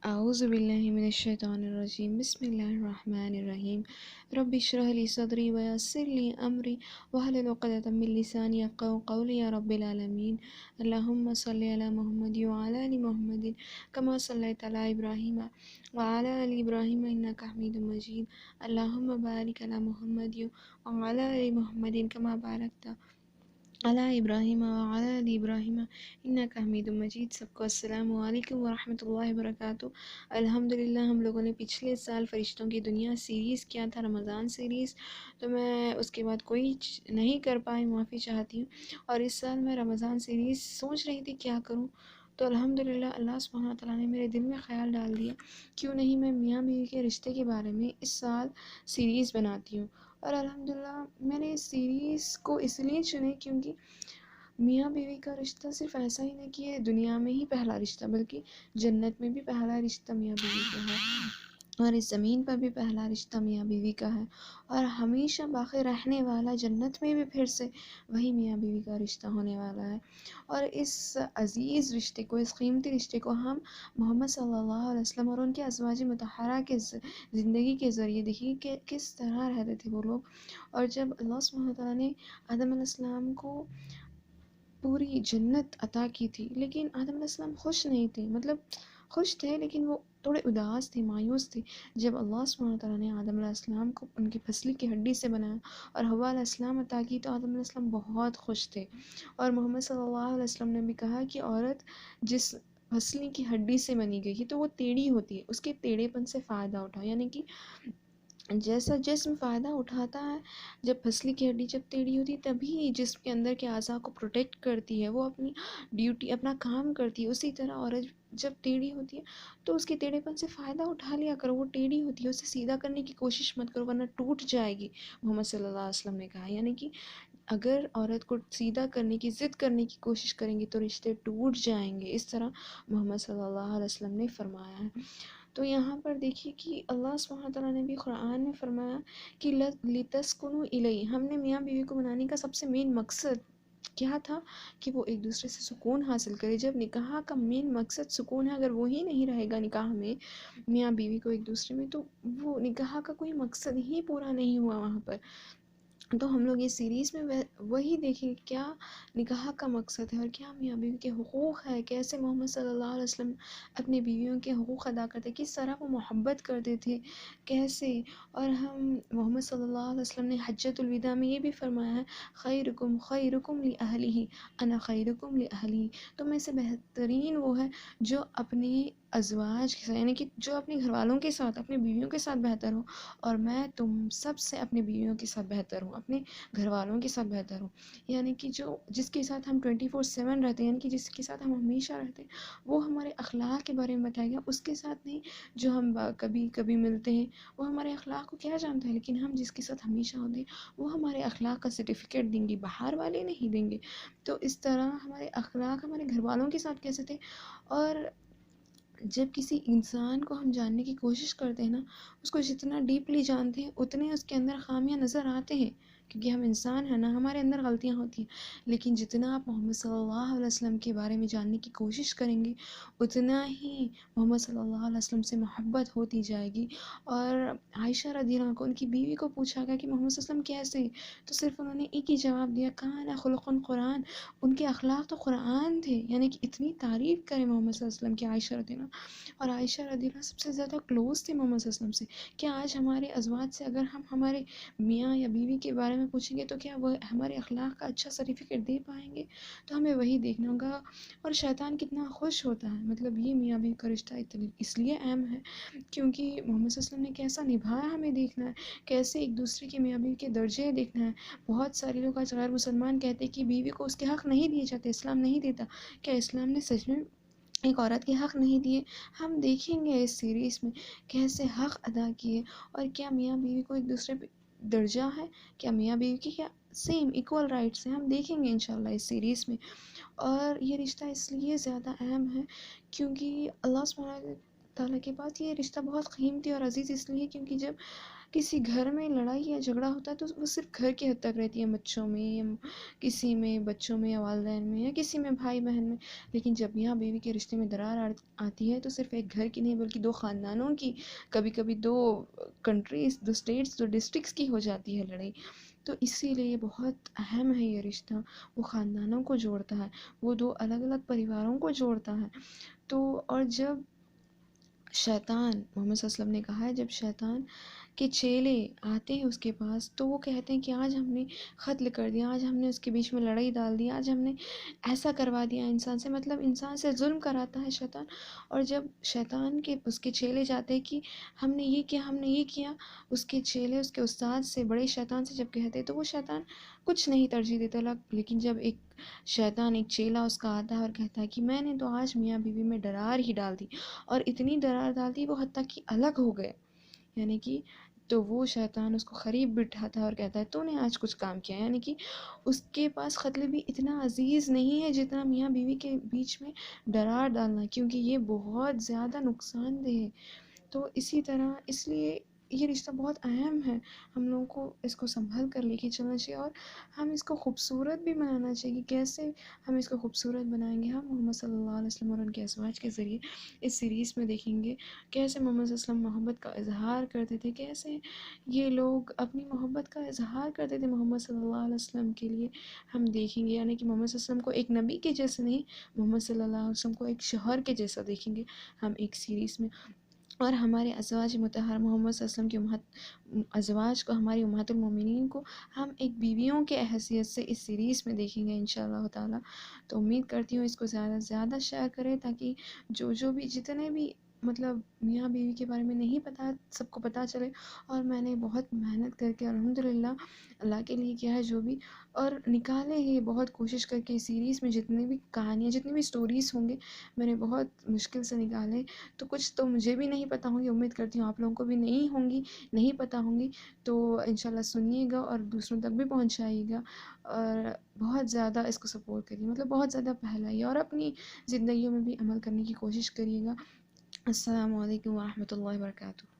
اعوذ باللہ من الشیطان الرجیم بسم اللہ الرحمن الرحیم رب اشرح لی صدری ویسر لی امری واحلل عقدۃ من لسانی یفقہوا قولی یا رب العالمین اللہم صلی علی محمد وعلی آل محمد کما صلیت علی ابراہیم وعلی آل ابراہیم انک حمید مجید اللہم بارک علی محمد وعلی آل محمد کما بارکت علی ابراہیم وعلی آل ابراہیم انک حمید مجید۔ سب کو السلام علیکم ورحمۃ اللہ وبرکاتہ۔ الحمدللہ ہم لوگوں نے پچھلے سال فرشتوں کی دنیا سیریز کیا تھا، رمضان سیریز، تو میں اس کے بعد کوئی نہیں کر پائی، معافی چاہتی ہوں۔ اور اس سال میں رمضان سیریز سوچ رہی تھی کیا کروں، تو الحمدللہ اللہ سبحانہ تعالیٰ نے میرے دل میں خیال ڈال دیا کیوں نہیں میں میاں بیوی کے رشتے کے بارے میں اس سال سیریز بناتی ہوں۔ اور الحمدللہ میں نے اس سیریز کو اس لیے چنے کیونکہ میاں بیوی کا رشتہ صرف ایسا ہی نہیں کہ یہ دنیا میں ہی پہلا رشتہ، بلکہ جنت میں بھی پہلا رشتہ میاں بیوی کا ہے، اور اس زمین پر بھی پہلا رشتہ میاں بیوی کا ہے، اور ہمیشہ باقی رہنے والا جنت میں بھی پھر سے وہی میاں بیوی کا رشتہ ہونے والا ہے۔ اور اس عزیز رشتے کو، اس قیمتی رشتے کو ہم محمد صلی اللہ علیہ وسلم اور ان کے ازواج مطہرہ کے زندگی کے ذریعے دیکھیں کہ کس طرح رہتے تھے وہ لوگ۔ اور جب اللہ سبحانہ تعالیٰ نے آدم علیہ السلام کو پوری جنت عطا کی تھی، لیکن آدم علیہ السلام خوش نہیں تھے، مطلب خوش تھے لیکن وہ تھوڑے اداس تھے، مایوس تھے۔ جب اللہ سبحانہ تعالیٰ نے آدم علیہ السلام کو ان کی پسلی کی ہڈی سے بنایا اور حوا علیہ السلام عطا کی تو آدم علیہ السلام بہت خوش تھے۔ اور محمد صلی اللہ علیہ وسلم نے بھی کہا کہ عورت جس پسلی کی ہڈی سے بنی گئی ہے تو وہ ٹیڑھی ہوتی ہے، اس کے ٹیڑھے پن سے فائدہ اٹھا، یعنی کہ جیسا جسم فائدہ اٹھاتا ہے، جب پسلی کی ہڈی جب ٹیڑھی ہوتی ہے تبھی جسم کے اندر کے اعضاء کو پروٹیکٹ کرتی ہے، وہ اپنی ڈیوٹی اپنا کام کرتی ہے۔ اسی طرح عورت جب ٹیڑھی ہوتی ہے تو اس کے ٹیڑھے پن سے فائدہ اٹھا لیا کرو، وہ ٹیڑھی ہوتی ہے اسے سیدھا کرنے کی کوشش مت کرو ورنہ ٹوٹ جائے گی، محمد صلی اللہ علیہ وسلم نے کہا۔ یعنی کہ اگر عورت کو سیدھا کرنے کی ضد کرنے کی کوشش کریں گی تو رشتے ٹوٹ جائیں گے، اس طرح محمد صلی اللہ علیہ وسلم نے فرمایا ہے۔ تو یہاں پر دیکھیے کہ اللہ سبحانہ تعالیٰ نے بھی قرآن میں فرمایا کہ لِتَسْكُنُوا إِلَيْهِ، ہم نے میاں بیوی کو بنانے کا سب سے مین مقصد کیا تھا کہ وہ ایک دوسرے سے سکون حاصل کرے۔ جب نکاح کا مین مقصد سکون ہے، اگر وہی نہیں رہے گا نکاح میں میاں بیوی کو ایک دوسرے میں، تو وہ نکاح کا کوئی مقصد ہی پورا نہیں ہوا وہاں پر۔ تو ہم لوگ اس سیریز میں وہی دیکھیں کہ کیا نکاح کا مقصد ہے اور کیا میاں بیوی کے حقوق ہے، کیسے محمد صلی اللہ علیہ وسلم اپنے بیویوں کے حقوق ادا کرتے، کس طرح وہ محبت کرتے تھے، کیسے۔ اور ہم محمد صلی اللہ علیہ وسلم نے حجۃ الوداع میں یہ بھی فرمایا ہے خیرکم خیرکم لأہلہ انا خیرکم لأہلی، تم میں سے بہترین وہ ہے جو اپنے ازواج کے ساتھ، یعنی کہ جو اپنے گھر والوں کے ساتھ، اپنے بیویوں کے ساتھ بہتر ہو، اور میں تم سب سے اپنے بیویوں کے ساتھ بہتر ہوں، اپنے گھر والوں کے ساتھ بہتر ہوں۔ یعنی کہ جس کے ساتھ ہم 24/7 رہتے ہیں، یعنی کہ جس کے ساتھ ہم ہمیشہ رہتے ہیں، وہ ہمارے اخلاق کے بارے میں بتائے گا، اس کے ساتھ نہیں جو ہم کبھی کبھی ملتے ہیں، وہ ہمارے اخلاق کو کیا جانتا ہے، لیکن ہم جس کے ساتھ ہمیشہ ہوتے ہیں وہ ہمارے اخلاق کا سرٹیفکیٹ دیں گے، باہر والے نہیں دیں گے۔ تو اس طرح ہمارے اخلاق ہمارے گھر والوں کے ساتھ کیسے تھے۔ اور جب کسی انسان کو ہم جاننے کی کوشش کرتے ہیں نا، اس کو جتنا ڈیپلی جانتے ہیں اتنے اس کے اندر خامیاں نظر آتے ہیں، کیونکہ ہم انسان ہیں نا، ہمارے اندر غلطیاں ہوتی ہیں، لیکن جتنا آپ محمد صلی اللہ علیہ وسلم کے بارے میں جاننے کی کوشش کریں گے اتنا ہی محمد صلی اللہ علیہ وسلم سے محبت ہوتی جائے گی۔ اور عائشہ رضی اللہ عنہا کو ان کی بیوی کو پوچھا گیا کہ محمد صلی اللہ علیہ وسلم کیسے، تو صرف انہوں نے ایک ہی جواب دیا کان خلق قرآن، ان کے اخلاق تو قرآن تھے۔ یعنی کہ اتنی تعریف کریں محمد صلی اللہ علیہ وسلم کی عائشہ رضی اللہ عنہا، اور عائشہ رضی اللہ سب سے زیادہ کلوز تھے محمد صلی اللہ علیہ وسلم سے۔ کیا آج ہمارے ازواج سے اگر ہم ہمارے میاں یا بیوی کے بارے میں پوچھیں گے تو کیا وہ ہمارے اخلاق کا اچھا سرٹیفکیٹ دے پائیں گے؟ تو ہمیں وہی دیکھنا ہوگا۔ اور شیطان کتنا خوش ہوتا ہے، مطلب یہ میاں بیوی کا رشتہ اس لیے اہم ہے کیونکہ محمد صلی اللہ علیہ وسلم نے کیسا نبھایا ہمیں دیکھنا ہے، کیسے ایک دوسرے کے میاں بیوی کے درجے دیکھنا ہے۔ بہت سارے لوگ آج غیر مسلمان کہتے ہیں کہ بیوی کو اس کے حق نہیں دیے جاتے، اسلام نہیں دیتا۔ کیا اسلام نے سچ میں ایک عورت کے حق نہیں دیے؟ ہم دیکھیں گے اس سیریز میں کیسے حق ادا کیے، اور کیا میاں بیوی کو ایک دوسرے پہ درجہ ہے، کیا میاں بیوی کی کیا سیم ایکول رائٹس ہیں، ہم دیکھیں گے انشاءاللہ اس سیریز میں۔ اور یہ رشتہ اس لیے زیادہ اہم ہے کیونکہ اللہ سبحانہ تعالیٰ کے پاس یہ رشتہ بہت قیمتی اور عزیز اس لیے کیونکہ جب کسی گھر میں لڑائی یا جھگڑا ہوتا ہے تو وہ صرف گھر کی حد تک رہتی ہے، بچوں میں یا کسی میں، بچوں میں یا والدین میں یا کسی میں، بھائی بہن میں. لیکن جب میاں بیوی کے رشتے میں درار آتی ہے تو صرف ایک گھر کی نہیں بلکہ دو خاندانوں کی، کبھی کبھی دو کنٹریز، دو اسٹیٹس، دو ڈسٹرکٹس کی ہو جاتی ہے لڑائی. تو اسی لیے یہ بہت اہم ہے یہ رشتہ. وہ خاندانوں کو جوڑتا ہے، وہ دو الگ الگ پریواروں کو جوڑتا ہے. تو اور جب شیطان، محمد صلی اللہ علیہ وسلم نے کہا ہے جب شیطان کے چیلے آتے ہیں اس کے پاس تو وہ کہتے ہیں کہ آج ہم نے قتل کر دیا، آج ہم نے اس کے بیچ میں لڑائی ڈال دی، آج ہم نے ایسا کروا دیا انسان سے، مطلب انسان سے ظلم کراتا ہے شیطان. اور جب شیطان کے اس کے چیلے جاتے ہیں کہ ہم نے یہ کیا، ہم نے یہ کیا، اس کے چیلے اس کے استاد سے، بڑے شیطان سے جب کہتے تو وہ شیطان کچھ نہیں ترجیح دیتا. لیکن جب ایک شیطان، ایک چیلا اس کا آتا ہے اور کہتا ہے کہ میں نے تو آج میاں بیوی میں درار ہی ڈال دی، اور اتنی درار ڈال دی وہ حتیٰ کہ الگ ہو گئے، یعنی کہ تو وہ شیطان اس کو قریب بٹھاتا ہے اور کہتا ہے تو نے آج کچھ کام کیا. یعنی کہ اس کے پاس قتل بھی اتنا عزیز نہیں ہے جتنا میاں بیوی کے بیچ میں درار ڈالنا، کیونکہ یہ بہت زیادہ نقصان دہ ہے. تو اسی طرح اس لیے یہ رشتہ بہت اہم ہے، ہم لوگوں کو اس کو سنبھل کر لے کے چلنا چاہیے، اور ہم اس کو خوبصورت بھی بنانا چاہیے. کیسے ہم اس کو خوبصورت بنائیں گے؟ ہم محمد صلی اللہ علیہ وسلم اور ان کے ازواج کے ذریعے اس سیریز میں دیکھیں گے کیسے محمد صلی اللہ علیہ وسلم محبت کا اظہار کرتے تھے، کیسے یہ لوگ اپنی محبت کا اظہار کرتے تھے محمد صلی اللہ علیہ وسلم کے لیے. ہم دیکھیں گے یعنی کہ محمد صلی اللہ علیہ وسلم کو ایک نبی کے جیسے نہیں، محمد صلی اللہ علیہ وسلم کو ایک شوہر کے جیسا دیکھیں گے ہم ایک سیریز میں. اور ہمارے ازواج مطہر محمد صلی اللہ علیہ وسلم کی ازواج کو، ہماری امہات المومنین کو ہم ایک بیویوں کے حیثیت سے اس سیریز میں دیکھیں گے انشاءاللہ تعالی. تو امید کرتی ہوں اس کو زیادہ سے زیادہ شیئر کریں تاکہ جو بھی جتنے بھی مطلب میاں بیوی کے بارے میں نہیں پتہ سب کو پتہ چلے. اور میں نے بہت محنت کر کے الحمدللہ اللہ کے لیے کیا ہے جو بھی، اور نکالے ہی بہت کوشش کر کے سیریز میں جتنی بھی کہانیاں، جتنی بھی سٹوریز ہوں گے میں نے بہت مشکل سے نکالے. تو کچھ تو مجھے بھی نہیں پتہ ہوں گی، امید کرتی ہوں آپ لوگوں کو بھی نہیں ہوں گی، نہیں پتہ ہوں گی. تو انشاءاللہ سنیے گا اور دوسروں تک بھی پہنچائیے گا، اور بہت زیادہ اس کو سپورٹ کریے، مطلب بہت زیادہ پھیلائیے اور اپنی زندگیوں میں بھی عمل کرنے کی کوشش کریے گا. السلام علیکم ورحمۃ اللہ وبرکاتہ.